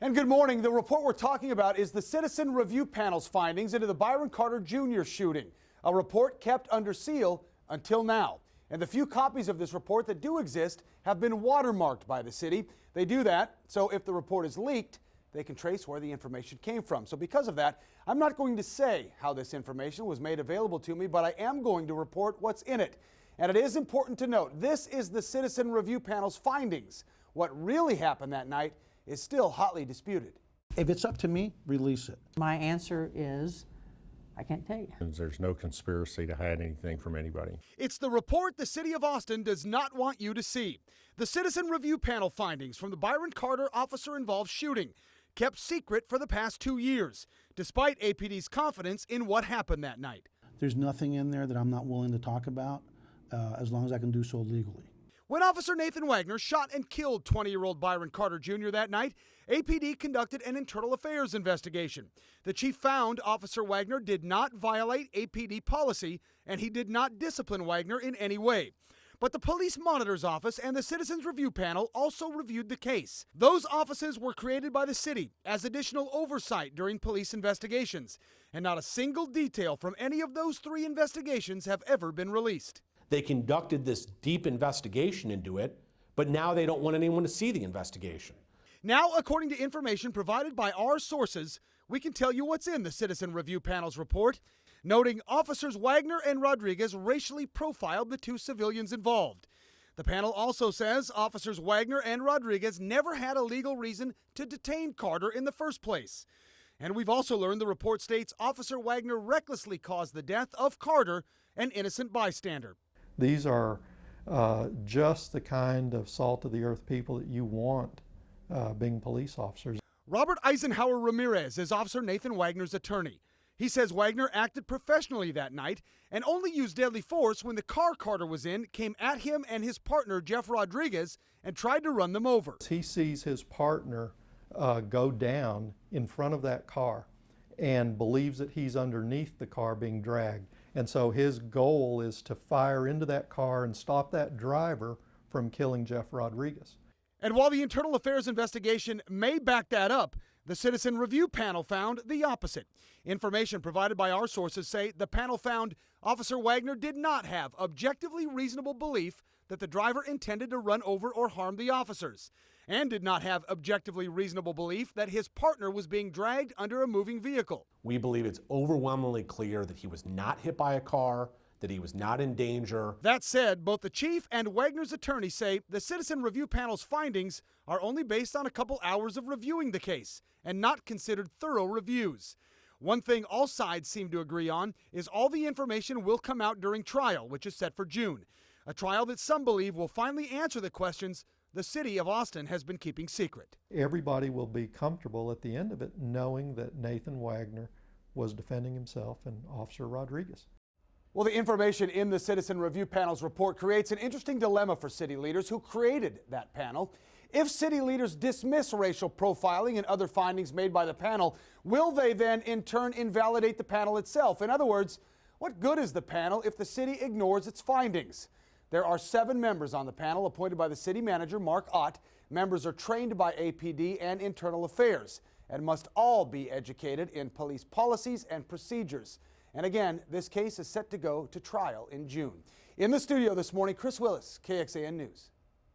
And good morning. The report we're talking about is the Citizen Review Panel's findings into the Byron Carter Jr. shooting, a report kept under seal until now. And the few copies of this report that do exist have been watermarked by the city. They do that so if the report is leaked, they can trace where the information came from. So because of that, I'm not going to say how this information was made available to me, but I am going to report what's in it. And it is important to note, this is the Citizen Review Panel's findings. What really happened that night is still hotly disputed. If it's up to me, release it. My answer is, I can't tell you. There's no conspiracy to hide anything from anybody. It's the report the city of Austin does not want you to see. The Citizen Review Panel findings from the Byron Carter officer-involved shooting, kept secret for the past 2 years, despite APD's confidence in what happened that night. There's nothing in there that I'm not willing to talk about, as long as I can do so legally. When Officer Nathan Wagner shot and killed 20-year-old Byron Carter Jr. that night, APD conducted an internal affairs investigation. The chief found Officer Wagner did not violate APD policy, and he did not discipline Wagner in any way. But the Police Monitor's Office and the Citizens Review Panel also reviewed the case. Those offices were created by the city as additional oversight during police investigations, and not a single detail from any of those 3 investigations have ever been released. They conducted this deep investigation into it, but now they don't want anyone to see the investigation. Now, according to information provided by our sources, we can tell you what's in the Citizen Review Panel's report, noting officers Wagner and Rodriguez racially profiled the 2 civilians involved. The panel also says officers Wagner and Rodriguez never had a legal reason to detain Carter in the first place. And we've also learned the report states Officer Wagner recklessly caused the death of Carter, an innocent bystander. These are just the kind of salt-of-the-earth people that you want being police officers. Robert Eisenhower Ramirez is Officer Nathan Wagner's attorney. He says Wagner acted professionally that night and only used deadly force when the car Carter was in came at him and his partner, Jeff Rodriguez, and tried to run them over. He sees his partner go down in front of that car and believes that he's underneath the car being dragged. And so his goal is to fire into that car and stop that driver from killing Jeff Rodriguez. And while the internal affairs investigation may back that up, the Citizen Review Panel found the opposite. Information provided by our sources say the panel found Officer Wagner did not have objectively reasonable belief that the driver intended to run over or harm the officers, and did not have objectively reasonable belief that his partner was being dragged under a moving vehicle. We believe it's overwhelmingly clear that he was not hit by a car, that he was not in danger. That said, both the chief and Wagner's attorney say the Citizen Review Panel's findings are only based on a couple hours of reviewing the case and not considered thorough reviews. One thing all sides seem to agree on is all the information will come out during trial, which is set for June. A trial that some believe will finally answer the questions the city of Austin has been keeping secret. Everybody will be comfortable at the end of it knowing that Nathan Wagner was defending himself and Officer Rodriguez. Well, the information in the Citizen Review Panel's report creates an interesting dilemma for city leaders who created that panel. If city leaders dismiss racial profiling and other findings made by the panel, will they then in turn invalidate the panel itself? In other words, what good is the panel if the city ignores its findings? There are 7 members on the panel appointed by the city manager, Mark Ott. Members are trained by APD and Internal Affairs and must all be educated in police policies and procedures. And again, this case is set to go to trial in June. In the studio this morning, Chris Willis, KXAN News.